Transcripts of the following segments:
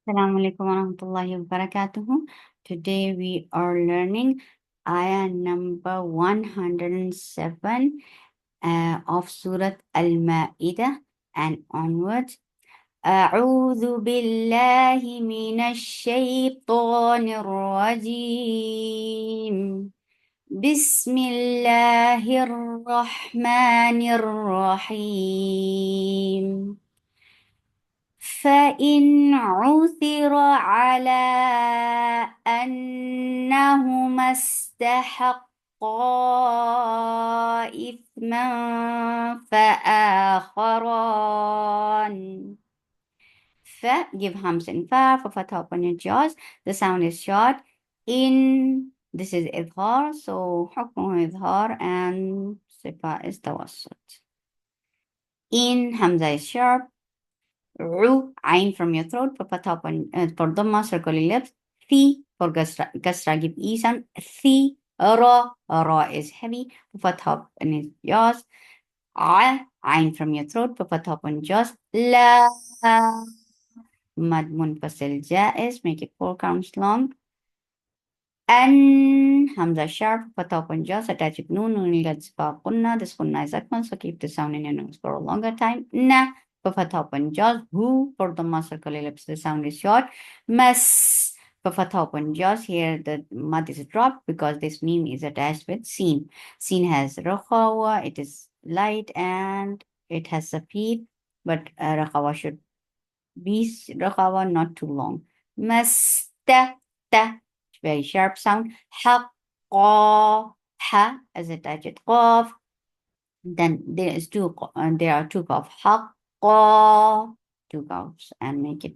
Assalamu alaikum warahmatullahi wabarakatuh. Today we are learning ayah number 107 of Surah Al-Ma'idah and onwards. أعوذ بالله من الشيطان الرجيم بسم الله الرحمن الرحيم فإن عثر على أنهما استحقا إثما فآخران give hams and for fatha upon your jaws. The sound is short. In this is idhar, so حكمه إظهار and sifa is tawassut. In hamza is sharp. Ru, ain from your throat, for fatha upon for dhamma, circle your lips. Thi, for gasra, give e sound. Thi, ra is heavy, for fatha upon his jaws. Ain from your throat, for fatha upon jaws. La, mad munfasil jaiz, make it 4 counts long. An, hamza sharp, fatha upon jaws, attach it noon gets qunna. This qunna is akmal, so keep the sound in your nose for a longer time. Na, for fatha upon jaws. Who, for the circle ellipse, the sound is short. Mas, for fatha upon jaws, here the mud is dropped because this meme is attached with seen. Seen has rakhawa, it is light and it has safid, but rakhawa should be rakhawa, not too long. Masta, ta, very sharp sound. Haqqa, ha, as attached qaf. Then there are two qaf. Haqqa, two qafs, and make it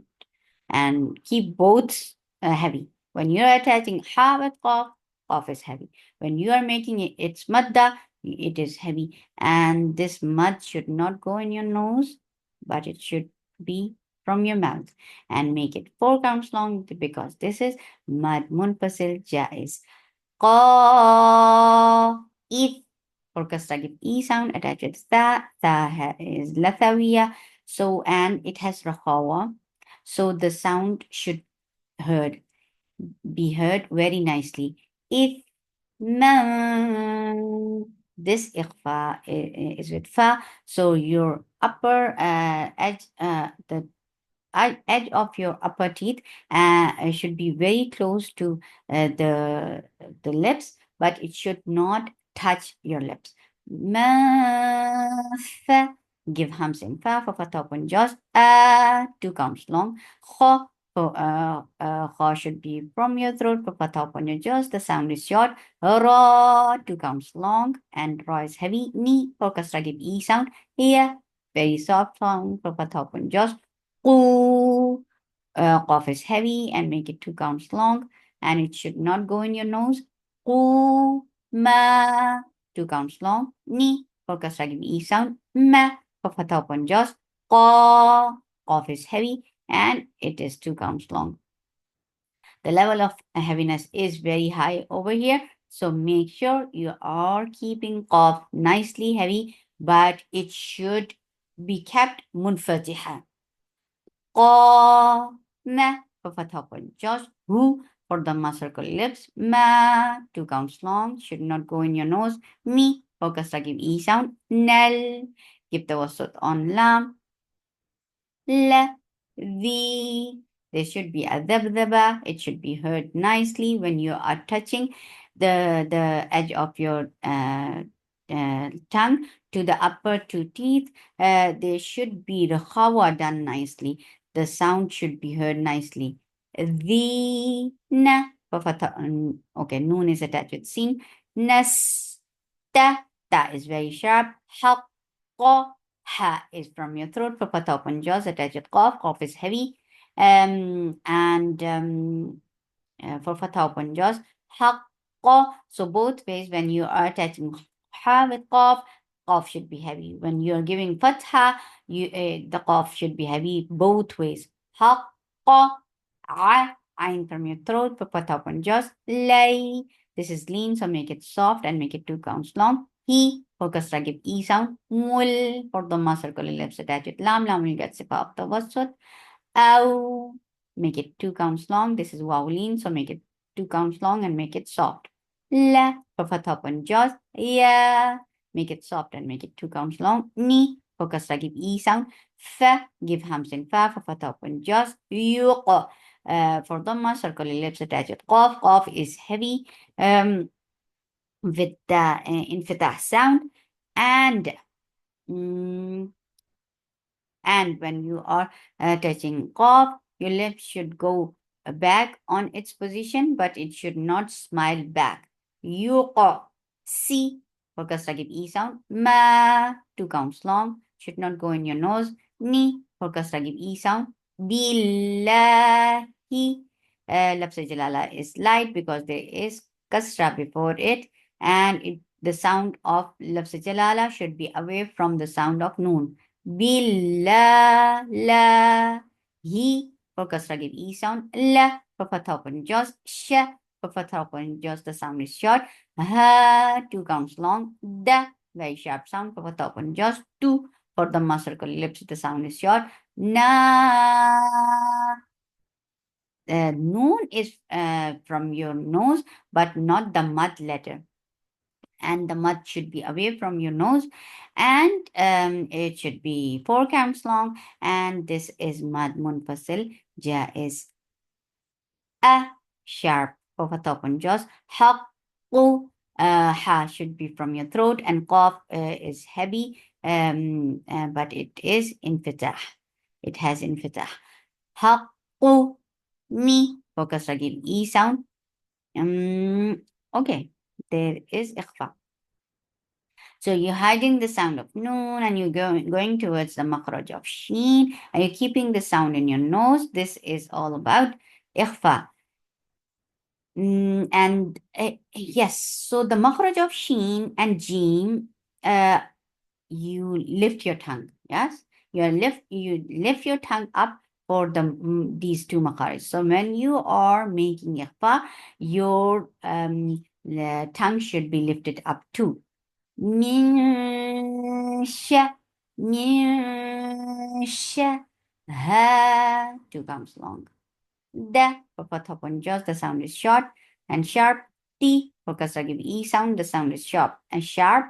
and keep both heavy. When you are attaching ha with qaf is heavy. When you are making it, it's madda, it is heavy. And this mud should not go in your nose, but it should be from your mouth. And make it 4 counts long because this is mad munfasil jaiz. Qa, if, for kasra give e sound attached with tha is lathawiya. So, and it has rakhawa. So the sound should be heard very nicely. If this ikhfa is with fa, so your upper edge, the edge of your upper teeth should be very close to the lips, but it should not touch your lips. Math. Give hams in fa for fatha upon jaws. 2 counts long. Kha, for kha should be from your throat for fatha upon your jaws. The sound is short. Ra, 2 counts long, and ra is heavy. Ni, for kasra give e sound. Here, very soft sound for fatha upon jaws. Qu, qaf is heavy and make it 2 counts long, and it should not go in your nose. Qu, ma, 2 counts long. Ni, for kasra give e sound. Ma, for fatha upon jaws. Qa, qaf is heavy and it is 2 counts long. The level of heaviness is very high over here, so make sure you are keeping qaf nicely heavy, but it should be kept munfatiha. Qa, ma, for fatha upon jaws. Hu, for the circle lips. Ma, 2 counts long, should not go in your nose. Mi, for kasra give e sound. Nal, give the wasut on lam. La, the. There should be a dabdaba. It should be heard nicely when you are touching the edge of your tongue to the upper 2 teeth. There should be the khawa done nicely. The sound should be heard nicely. The na, okay, noon is attached with sin. Nas, ta is very sharp. Haqqa, ha is from your throat for fatha upon jaws attached with qaf is heavy. And for fatha upon jaws, haqqa. So both ways, when you are attaching ha with qaf should be heavy. When you are giving fatha, the qaf should be heavy both ways. Haqqa, ain from your throat for fatha upon jaws. Lay, this is lean, so make it soft and make it 2 counts long. He, for kasra give e sound. Mul, for dhamma circle lips attached with lam will get sifa of tawassut. Aw, make it 2 counts long. This is vowel, so make it 2 counts long and make it soft. La, for fatha open jaws. Ya, make it soft and make it 2 counts long. Ni, for kasra, give E sound. Fa, give hamzin fa, for fatha open jaws. Yuq, for dhamma, circle your lips, attach it. Qaf, qaf is heavy with the infitah sound. And mm, and when you are touching qaf, your lips should go back on its position, but it should not smile back. Yuqa. Si, for kasra, give E sound. Ma, 2 counts long, should not go in your nose. Ni, for kasra, give E sound. Billahi. Lafz jalala is light because there is kasra before it, and the sound of lafz jalala should be away from the sound of noon. Billah, la, he, for kasra, give E sound. La, for fatha open jaws. Sha, for fatha open jaws, the sound is short. Ha, 2 counts long. Da, very sharp sound, for fatha open jaws. Tu, for the circle lips, the sound is short. Na, noon is from your nose, but not the mud letter. And the mud should be away from your nose, and it should be 4 counts long. And this is mud munfasil. Ja is a sharp of a top on jaws. Haqqu, ha should be from your throat, and qaf is heavy, but it is infitah. It has infitah. Haqqu, mi, focus again, E sound. Okay, there is ikhfa. So you're hiding the sound of noon and you're going towards the makhraj of sheen, and you're keeping the sound in your nose. This is all about ikhfa. And yes, so the makhraj of sheen and jim, you lift your tongue. Yes, you lift your tongue up for these two makhraj. So when you are making ikhfa, your tongue should be lifted up too. Min sha, ha, 2 counts long. Da, for fatha upon jaws, the sound is short and sharp. Ti, for kasra, give E sound, the sound is sharp and short.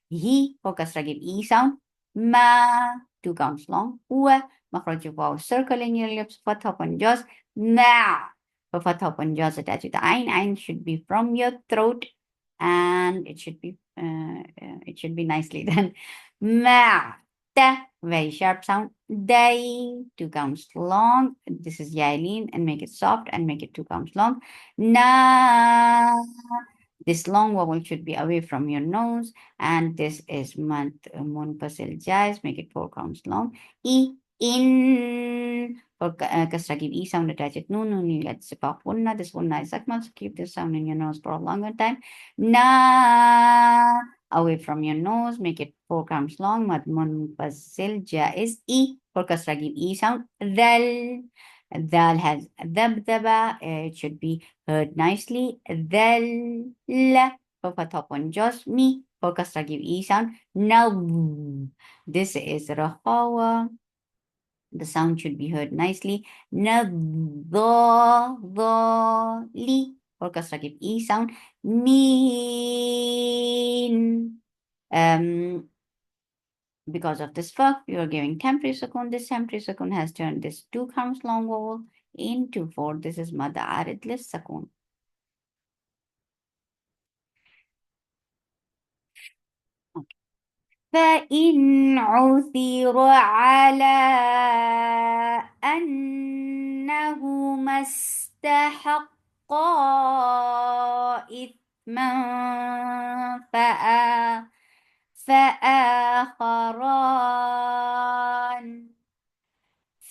He, for kasra, give E sound. Ma, 2 counts long. Wa, makhraj of vowel, circle in your lips, fatha upon jaws. Ma, for fatha upon jaws, attached with the ain. Ain should be from your throat, and it should be nicely done. Ma, ta, very sharp sound. Day, 2 counts long. This is yailin, and make it soft and make it 2 counts long. Na, this long vowel should be away from your nose, and this is munfasil jais, make it 4 counts long. E, in, for kasra, give E sound, attach it. No, let's punna. This punna is akmal, so keep this sound in your nose for a longer time. Na, away from your nose, make it 4 counts long. Mad munfasil jais. E, for kasra, give E sound. Dal has dabdaba. It should be heard nicely. Dal, la, for fatha upon jaws. Mi, for kasra, give E sound. Now, this is rahawa. The sound should be heard nicely. Na, li, for kasra, give E sound. Mean. Because of this verb, you are giving temporary sukun. This temporary sukun has turned this 2 counts long vowel into 4. This is mada arid lis sukun. Okay. فإن عثر على أنهما استحقا إثما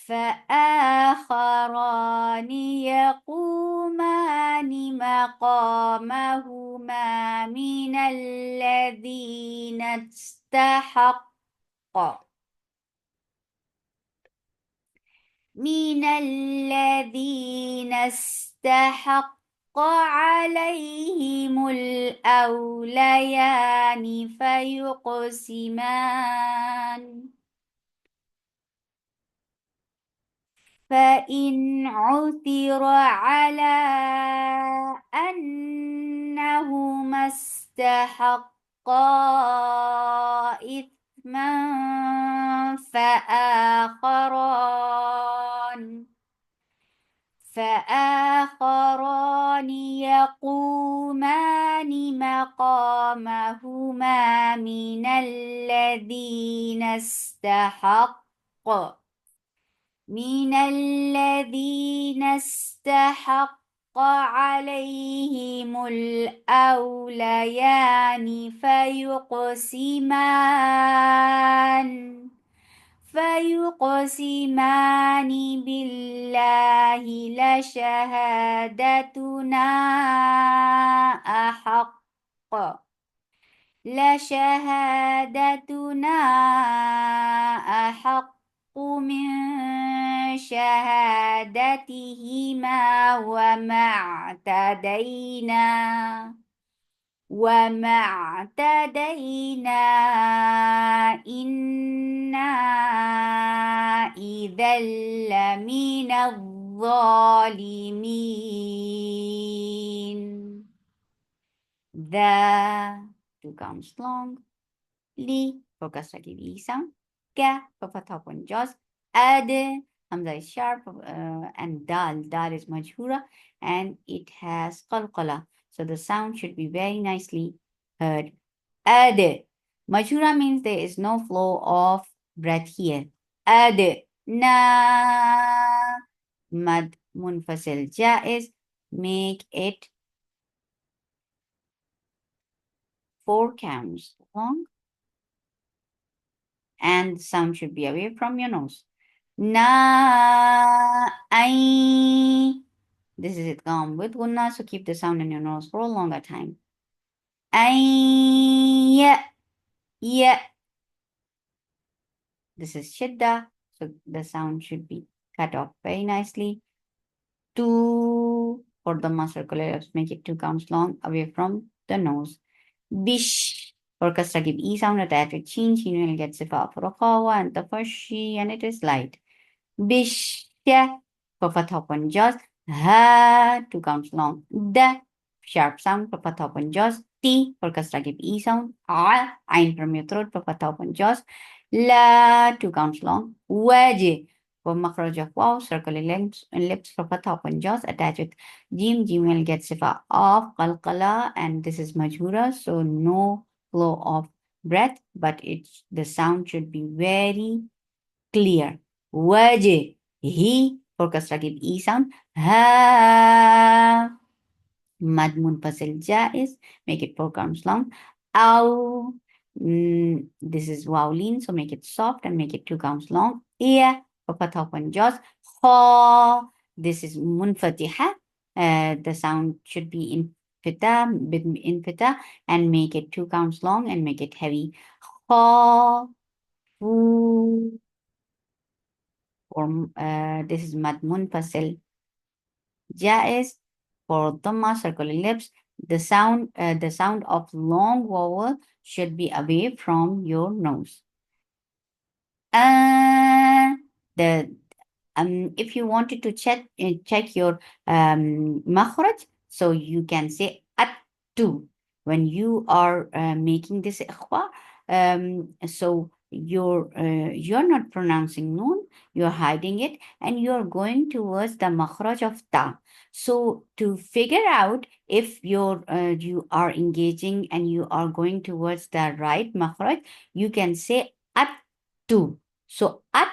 فآخران يقومان مقامهما من الذين استحق عليهم الأوليان فإن عثر على أنهما استحقا إثما فآخران يقومان مقامهما من الذين استحق عليهم الأوليان فيقسمان بالله أحق لشهادتنا أحق من شهادتهما وما اعتدينا إنا إذا لمن الظالمين. The two counts long. Li for kasra ki V sound. Ka for fatha upon jaws. Ad hamza is sharp and dal is majhura and it has qalqala. So the sound should be very nicely heard. Ad. Majhura means there is no flow of breath here. Ad. Na. Mad munfasil jaiz. Make it 4 counts long and the sound should be away from your nose. Na, ai. This is it gone with gunna, so keep the sound in your nose for a longer time. Ay, yeah. This is shidda, so the sound should be cut off very nicely. Two for the circular lips, make it 2 counts long away from the nose. Bish for kasra give e sound attached with chin. Chin will get sifa for a kawa and the first she and it is light. Bish for fatha upon jaws. Ha 2 counts long. Da sharp sound for fatha upon jaws. T for kasra give e sound. A ain from your throat for fatha upon jaws. La 2 counts long. Waj for makhraj of wow, circular lips for fatha upon jaws attached with jim. Jim will get sifa of qalqala and this is majhura, so no flow of breath, but the sound should be very clear. Waj. He for kasra give e sound. Ha mad munfasil jaiz, make it 4 counts long. Ow. This is wow lean, so make it soft and make it 2 counts long. Ear for fatha upon jaws. Kha. This is munfatiha. The sound should be in fita and make it 2 counts long and make it heavy. Kha. Fu. Or this is mad munfasil jaiz. For dhamma circular lips, the sound of long vowel should be away from your nose. The if you wanted to check your makhraj, so you can say at-tu when you are making this ikhwa. So you're not pronouncing noon, you're hiding it, and you're going towards the makhraj of ta. So to figure out if you are engaging and you are going towards the right makhraj, you can say at-tu. So at,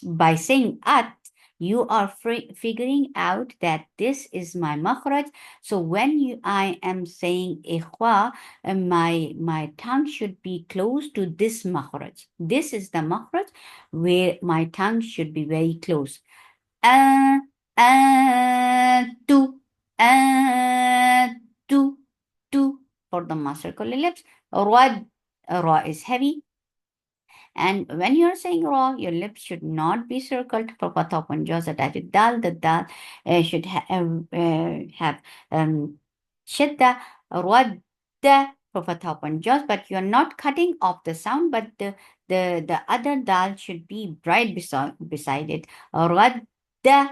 by saying at, you are figuring out that this is my makhraj. So when I am saying ikhwa, my tongue should be close to this makhraj. This is the makhraj where my tongue should be very close. Tu, tu, tu for the circular lips. Ra is heavy. And when you're saying raw, your lips should not be circled for fatha upon jaws attached with dal. The dal should have shidda, radda for fatha upon jaws, but you're not cutting off the sound, but the other dal should be right beside it. Radda, The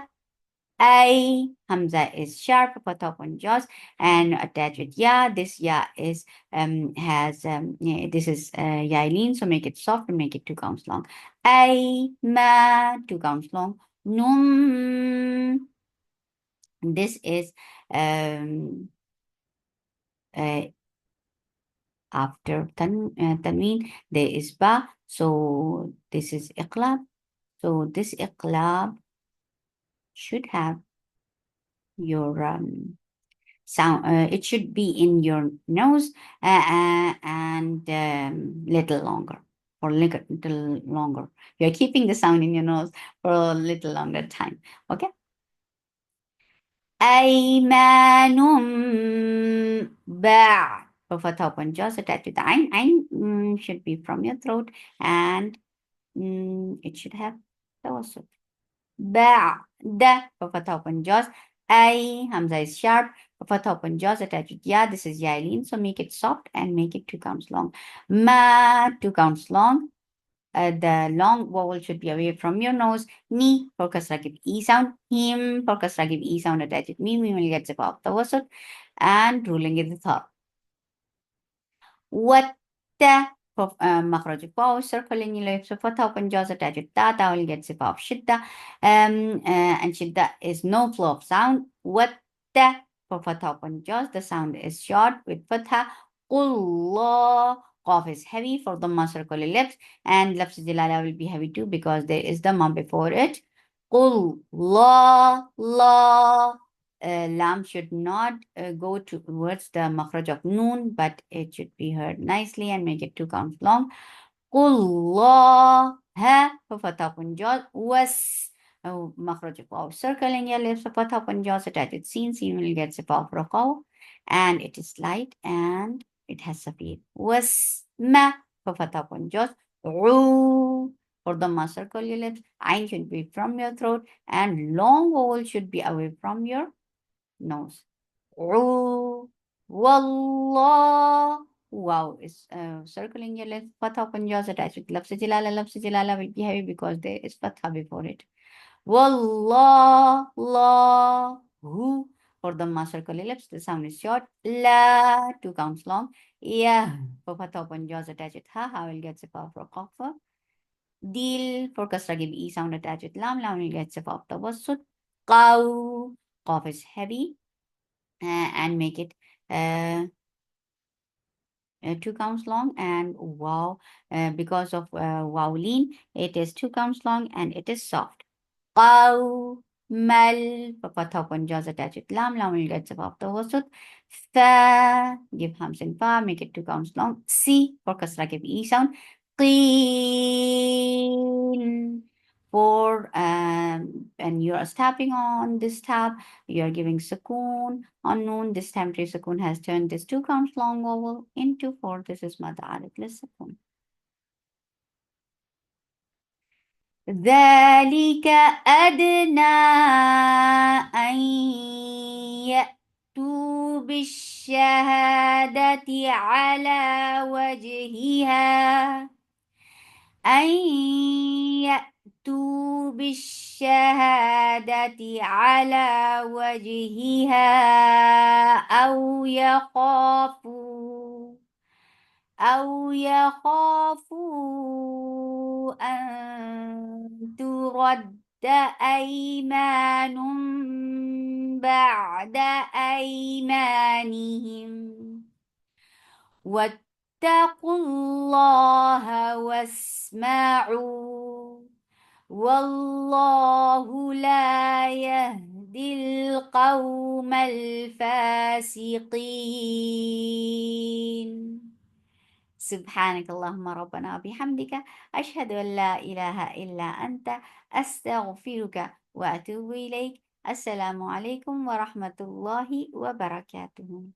I Hamza is sharp, put up on jaws and attach with ya. This ya is has this is yailin, so make it soft and make it 2 counts long. I ma 2 counts long. Num, this is um uh, after tanween there is ba, so this is iqlab. So this iqlab should have your sound, it should be in your nose and little longer, for little longer. You're keeping the sound in your nose for a little longer time. Okay. أيمانهم بعد. بفتح open jaws attached to the ein. Ein should be from your throat and it should have tawassul. بعد. بفتح open jaws. I Hamza is sharp. Fatha open jaws attached with ya. This is yailin, so make it soft and make it 2 counts long. Ma 2 counts long. The long vowel should be away from your nose. Ni for kasra give e sound. Him for kasra give e sound attached with me. We will get zip off the wasut and ruling is the third. What مخرج الواو circling your lips فتحة open jaws attached with ta will get zip off shidda and shidda is no flow of sound. What for fatha open jaws, the sound is short with fatha. Allah, qaf is heavy for the circle your lips and lafz jilala will be heavy too because there is the ma before it. Qul la lam should not go towards the makhraj of noon, but it should be heard nicely and make it 2 counts long. Qullah for fatha open jaws was makhraj of waw circling your lips for fatha open jaws attached with sin. Sin will get sifaf raqaw and it is light and it has safir. Was ma for fatha open jaws. Ru for the ma circle your lips. Ain should be from your throat and long vowel should be away from your nose. Ru, wallah. Wow is circling your lips. Fatha open jaws attached with lafz jilala. Lafz jilala will be heavy because there is fatha before it. Wallah, la, hu. For the ma circle your lips, the sound is short. La, 2 counts long. Yeah, for fatha open jaws attached with ha. Ha will get sifaf for qafa. Dil for kasra give e sound attached with lam. Lam will get sifaf tawassut. Qaw. Qaf is heavy and make it 2 counts long. And wow, because of wow lean, it is 2 counts long and it is soft. Qaw mal fatha open jaws attached with lam. Lam will get above the wasut. Fa give hams and fa, make it 2 counts long. Si for kasra give e sound. Qeen for and you are tapping on this tab, you are giving sukoon on noon. This time tree sukoon has turned this 2 counts long vowel into 4. This is mad arid sukoon. ذلك أدنى أن يأتوا بالشهادة على وجهها أن يأتوا بالشهادة على وجهها أو يخافوا أن ترد أيمان بعد أيمانهم واتقوا الله واسمعوا والله لا يهدي القوم الفاسقين. سبحانك اللهم ربنا وبحمدك أشهد أن لا إله إلا أنت أستغفرك وأتوب إليك. السلام عليكم ورحمة الله وبركاته.